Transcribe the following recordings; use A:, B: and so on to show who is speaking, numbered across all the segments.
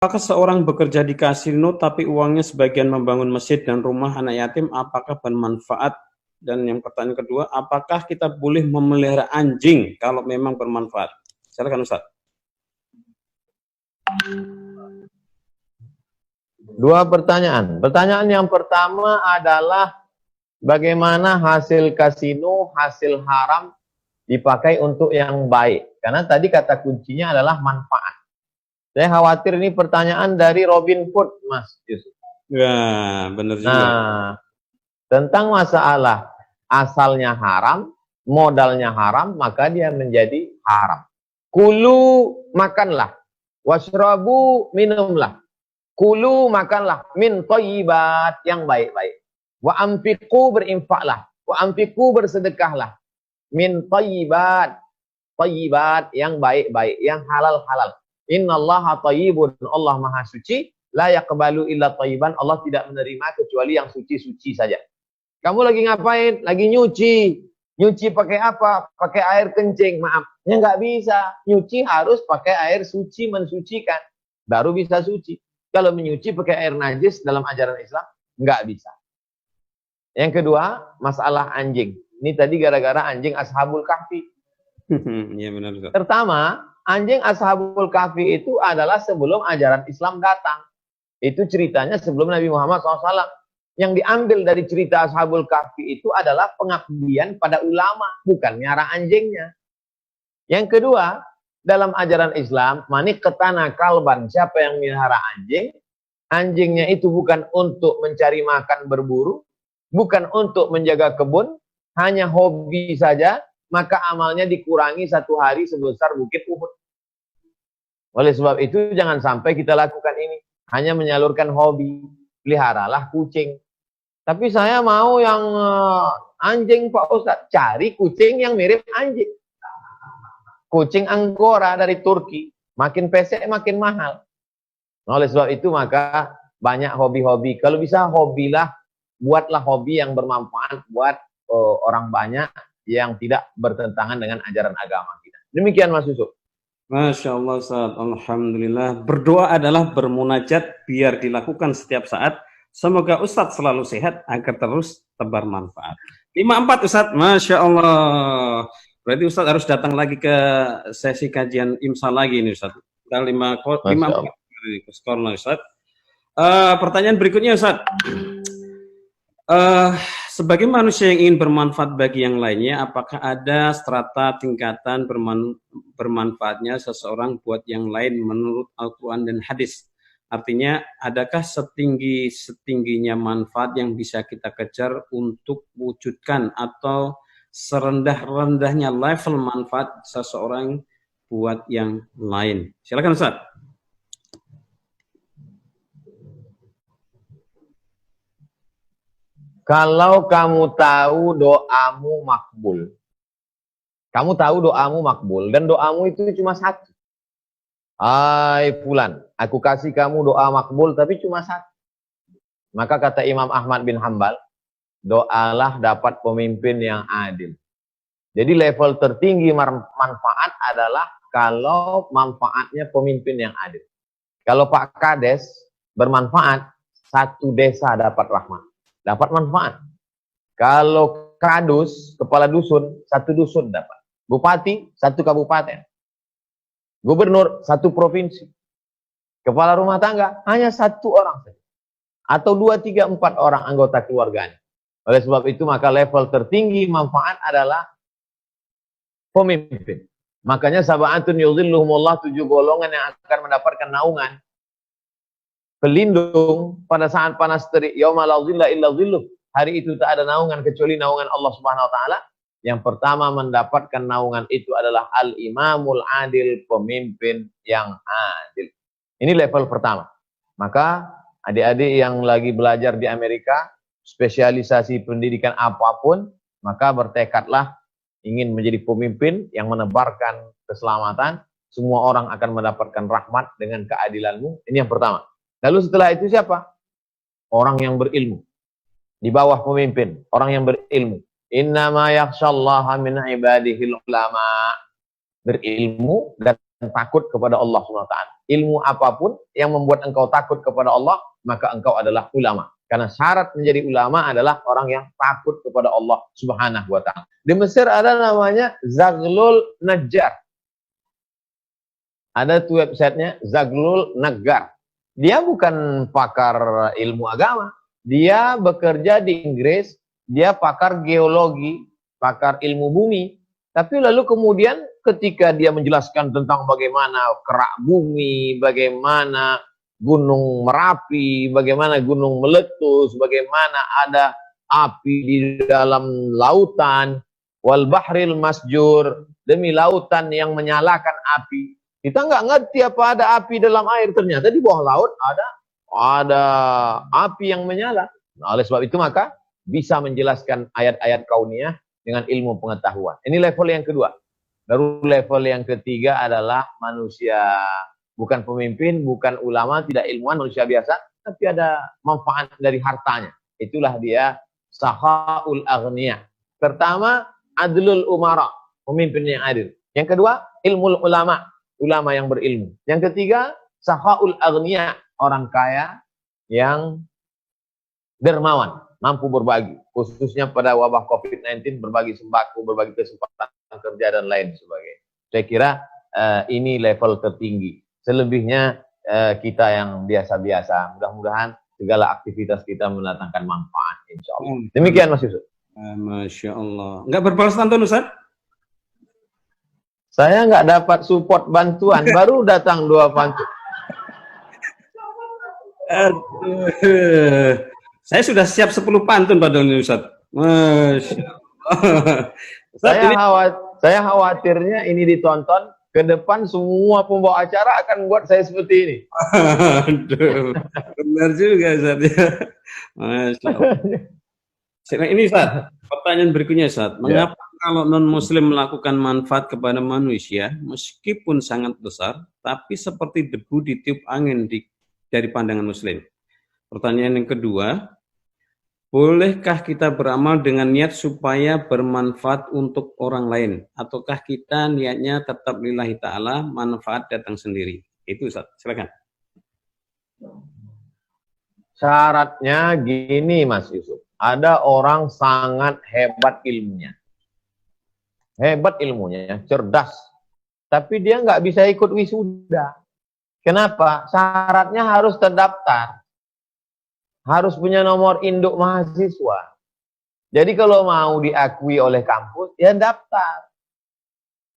A: Apakah seorang bekerja di kasino tapi uangnya sebagian membangun masjid dan rumah anak yatim, apakah bermanfaat? Dan yang pertanyaan kedua, apakah kita boleh memelihara anjing kalau memang bermanfaat? Silakan Ustaz.
B: Dua pertanyaan. Pertanyaan yang pertama adalah bagaimana hasil kasino, hasil haram dipakai untuk yang baik. Karena tadi kata kuncinya adalah manfaat. Saya khawatir ini pertanyaan dari Robin Hood, Mas Yusuf.
A: Ya, benar juga.
B: Nah, tentang masalah asalnya haram, modalnya haram, maka dia menjadi haram. Kulu, makanlah. Washrabu, minumlah. Kulu, makanlah. Min thayyibat, yang baik-baik. Wa amfiku, berinfaklah. Wa amfiku, bersedekahlah. Min thayyibat. Thayyibat, yang baik-baik, yang halal-halal. Innallaha thayyibun, Allah maha suci. La yaqbalu illa thayyiban, Allah tidak menerima kecuali yang suci-suci saja. Kamu lagi ngapain? Lagi nyuci. Nyuci pakai apa? Pakai air kencing, maaf. Ya nggak bisa. Nyuci harus pakai air suci, mensucikan. Baru bisa suci. Kalau menyuci pakai air najis dalam ajaran Islam, nggak bisa. Yang kedua, masalah anjing. Ini tadi gara-gara anjing Ashabul Kahfi.
A: Ya benar.
B: Pertama, anjing Ashabul Kahfi itu adalah sebelum ajaran Islam datang. Itu ceritanya sebelum Nabi Muhammad SAW. Yang diambil dari cerita Ashabul Kahfi itu adalah pengabdian pada ulama, bukan miara anjingnya. Yang kedua, dalam ajaran Islam, manik ketana kalban, siapa yang melihara anjing, anjingnya itu bukan untuk mencari makan berburu, bukan untuk menjaga kebun, hanya hobi saja, maka amalnya dikurangi 1 hari sebesar bukit Uhud. Oleh sebab itu, jangan sampai kita lakukan ini. Hanya menyalurkan hobi. Peliharalah kucing. Tapi saya mau yang anjing Pak Ustadz. Cari kucing yang mirip anjing. Kucing Angora dari Turki. Makin pesek makin mahal. Oleh sebab itu maka banyak hobi-hobi. Kalau bisa hobilah, buatlah hobi yang bermanfaat buat orang banyak yang tidak bertentangan dengan ajaran agama kita. Demikian Mas Yusuf.
A: Masya Allah Ustaz, Alhamdulillah. Berdoa adalah bermunajat biar dilakukan setiap saat. Semoga Ustadz selalu sehat agar terus tebar manfaat. 54 Ustadz, Masya Allah. Berarti Ustadz harus datang lagi ke sesi kajian IMSA lagi ini Ustadz. Kita 54 skornya Ustadz. Pertanyaan berikutnya Ustadz. Sebagai manusia yang ingin bermanfaat bagi yang lainnya, apakah ada strata tingkatan bermanfaatnya seseorang buat yang lain menurut Al-Quran dan hadis? Artinya, adakah setingginya manfaat yang bisa kita kejar untuk wujudkan atau serendah-rendahnya level manfaat seseorang buat yang lain? Silakan Ustaz.
B: Kalau kamu tahu doamu makbul. Kamu tahu doamu makbul. Dan doamu itu cuma satu. Hai fulan, aku kasih kamu doa makbul tapi cuma satu. Maka kata Imam Ahmad bin Hanbal, doalah dapat pemimpin yang adil. Jadi level tertinggi manfaat adalah kalau manfaatnya pemimpin yang adil. Kalau Pak Kades bermanfaat, satu desa dapat rahmat. Dapat manfaat. Kalau kadus, kepala dusun, satu dusun dapat. Bupati, satu kabupaten. Gubernur, satu provinsi. Kepala rumah tangga, hanya satu orang saja. Atau 2, 3, 4 orang anggota keluarganya. Oleh sebab itu, maka level tertinggi manfaat adalah pemimpin. Makanya sab'atun yudhilluhumullah, 7 golongan yang akan mendapatkan naungan. Pelindung pada saat panas terik. Yauma la dhilla illa dhilluh. Hari itu tak ada naungan kecuali naungan Allah Subhanahu wa taala. Yang pertama mendapatkan naungan itu adalah al-imamul adil, pemimpin yang adil. Ini level pertama. Maka adik-adik yang lagi belajar di Amerika, spesialisasi pendidikan apapun, maka bertekadlah ingin menjadi pemimpin yang menebarkan keselamatan. Semua orang akan mendapatkan rahmat dengan keadilanmu. Ini yang pertama. Lalu setelah itu siapa? Orang yang berilmu. Di bawah pemimpin, orang yang berilmu. Innama yakhshallaha min ibadihil ulama. Berilmu dan takut kepada Allah SWT. Ilmu apapun yang membuat engkau takut kepada Allah, maka engkau adalah ulama. Karena syarat menjadi ulama adalah orang yang takut kepada Allah Subhanahu wa ta'ala. Di Mesir ada namanya Zaghlul Najjar. Ada tuh websitenya Zaghlul Najjar. Dia bukan pakar ilmu agama. Dia bekerja di Inggris, dia pakar geologi, pakar ilmu bumi. Tapi lalu kemudian ketika dia menjelaskan tentang bagaimana kerak bumi, bagaimana gunung Merapi, bagaimana gunung meletus, bagaimana ada api di dalam lautan, wal bahril masjur, demi lautan yang menyalakan api. Kita nggak ngerti apa ada api dalam air, ternyata di bawah laut ada api yang menyala. Nah, oleh sebab itu maka bisa menjelaskan ayat-ayat kauniyah dengan ilmu pengetahuan. Ini level yang kedua. Baru level yang ketiga adalah manusia, bukan pemimpin, bukan ulama, tidak ilmuwan, manusia biasa, tapi ada manfaat dari hartanya. Itulah dia sahaul aghniyah. Pertama, adlul umara, pemimpin yang adil. Yang kedua, ilmu ulama, ulama yang berilmu. Yang ketiga, sahaul aghniyah, orang kaya yang dermawan, mampu berbagi, khususnya pada wabah COVID-19, berbagi sembako, berbagi kesempatan kerja dan lain sebagainya. Saya kira ini level tertinggi. Selebihnya kita yang biasa-biasa. Mudah-mudahan segala aktivitas kita mendatangkan manfaat, insya Allah. Demikian Mas Yusuf.
A: Masya Allah. Nggak berbalas pantun Ustaz?
B: Saya nggak dapat support bantuan, baru datang 2 pantun.
A: Aduh. Saya sudah siap 10 pantun pada Ustaz. Masya Allah.
B: Saya khawatirnya ini ditonton, ke depan semua pembawa acara akan buat saya seperti ini.
A: Aduh, benar juga Ustaz ya. Masya Allah. Ini Ustaz, pertanyaan berikutnya Ustaz. Mengapa kalau non-muslim melakukan manfaat kepada manusia, meskipun sangat besar, tapi seperti debu ditiup angin dari pandangan muslim? Pertanyaan yang kedua, bolehkah kita beramal dengan niat supaya bermanfaat untuk orang lain? Ataukah kita niatnya tetap lillahi ta'ala, manfaat datang sendiri? Itu Ustaz, silakan.
B: Syaratnya gini Mas Yusuf, ada orang sangat hebat ilmunya. Hebat ilmunya, cerdas. Tapi dia nggak bisa ikut wisuda. Kenapa? Syaratnya harus terdaftar. Harus punya nomor induk mahasiswa. Jadi kalau mau diakui oleh kampus, ya daftar.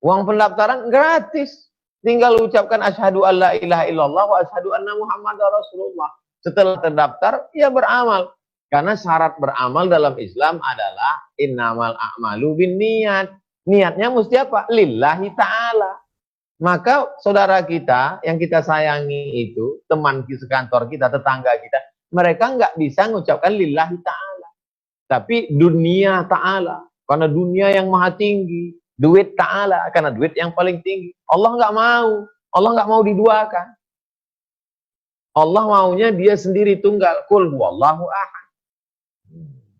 B: Uang pendaftaran gratis. Tinggal ucapkan asyhadu alla ilaha illallah wa asyhadu anna muhammadar rasulullah. Setelah terdaftar, ya beramal. Karena syarat beramal dalam Islam adalah innamal a'malu binniyat. Niatnya mesti apa? Lillahi ta'ala. Maka saudara kita yang kita sayangi itu, teman sekantor kita, tetangga kita, mereka nggak bisa mengucapkan lillahi ta'ala. Tapi dunia ta'ala. Karena dunia yang maha tinggi. Duit ta'ala. Karena duit yang paling tinggi. Allah nggak mau. Allah nggak mau diduakan. Allah maunya dia sendiri tunggal. Qul huwallahu ahad.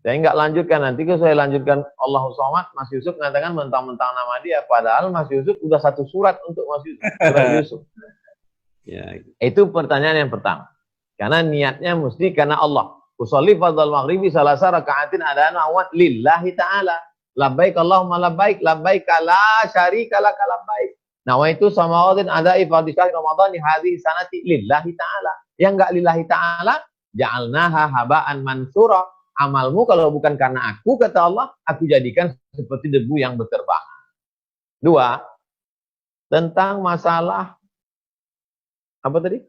B: Saya nggak lanjutkan. Nanti kalau saya lanjutkan Allahu Somad, Mas Yusuf mengatakan mentang-mentang nama dia. Padahal Mas Yusuf udah 1 surat untuk Mas Yusuf. Surat Yusuf. Ya. Itu pertanyaan yang pertama. Karena niatnya mesti karena Allah. Usolli fardal maghribi salasa raka'atin adana awat lillahi ta'ala. Labbaik Allahumma labbaik, labbaik la syarika laka labbaik. Nawaitu samawatin adai fardhi syahri Ramadan di hadhihi sanati lillahi ta'ala. Yang enggak lillahi ta'ala, ja'alnaha haba'an mansura. Amalmu kalau bukan karena aku, kata Allah, aku jadikan seperti debu yang berterbangan. 2. Tentang masalah apa tadi?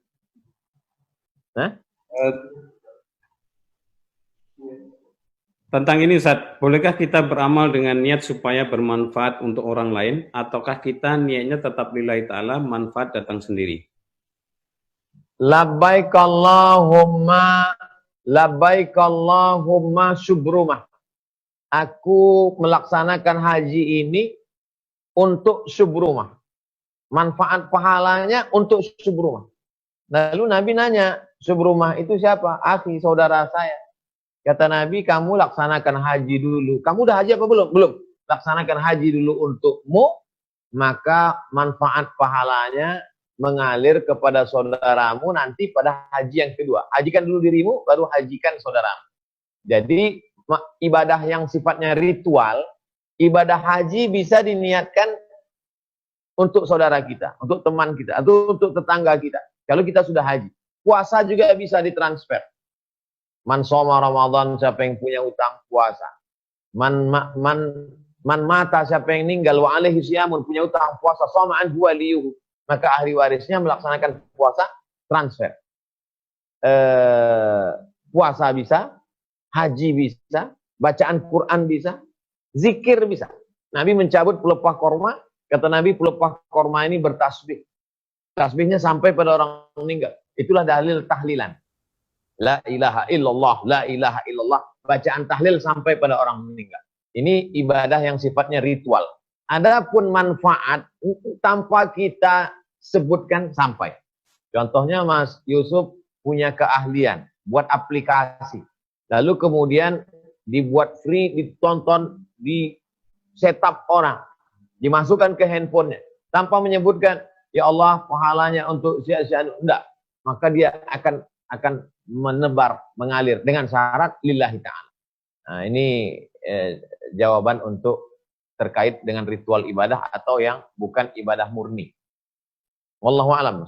A: Tentang ini Ustaz, bolehkah kita beramal dengan niat supaya bermanfaat untuk orang lain, ataukah kita niatnya tetap lillahi ta'ala, manfaat datang sendiri?
B: Labbaik Allahumma syubrumah. Aku melaksanakan haji ini untuk syubrumah. Manfaat pahalanya untuk syubrumah. Lalu Nabi nanya, syubrumah itu siapa? Akhi, saudara saya. Kata Nabi, kamu laksanakan haji dulu. Kamu udah haji apa belum? Belum. Laksanakan haji dulu untukmu. maka manfaat pahalanya mengalir kepada saudaramu nanti pada haji yang kedua. Hajikan dulu dirimu, baru hajikan saudaramu. Jadi ibadah yang sifatnya ritual, ibadah haji bisa diniatkan untuk saudara kita, untuk teman kita, atau untuk tetangga kita. Kalau kita sudah haji. Puasa juga bisa ditransfer. Man shoma Ramadan, siapa yang punya utang puasa. Man mata, siapa yang meninggal, wa alaihi siyamun, punya utang puasa, shoma anhu waliyuhu, maka ahli warisnya melaksanakan puasa, transfer. Puasa bisa, haji bisa, bacaan Quran bisa, zikir bisa. Nabi mencabut pelepah korma, kata Nabi pelepah korma ini bertasbih. Tasbihnya sampai pada orang meninggal. Itulah dalil tahlilan. La ilaha illallah, la ilaha illallah. Bacaan tahlil sampai pada orang meninggal. Ini ibadah yang sifatnya ritual. Adapun manfaat tanpa kita sebutkan sampai. Contohnya Mas Yusuf punya keahlian buat aplikasi. Lalu kemudian dibuat free, ditonton, di setup orang. Dimasukkan ke handphonenya. Tanpa menyebutkan, ya Allah pahalanya untuk sia-sia. Enggak. Maka dia akan menebar, mengalir dengan syarat lillahi ta'ala. Nah, ini jawaban untuk terkait dengan ritual ibadah atau yang bukan ibadah murni. Wallahu a'lam.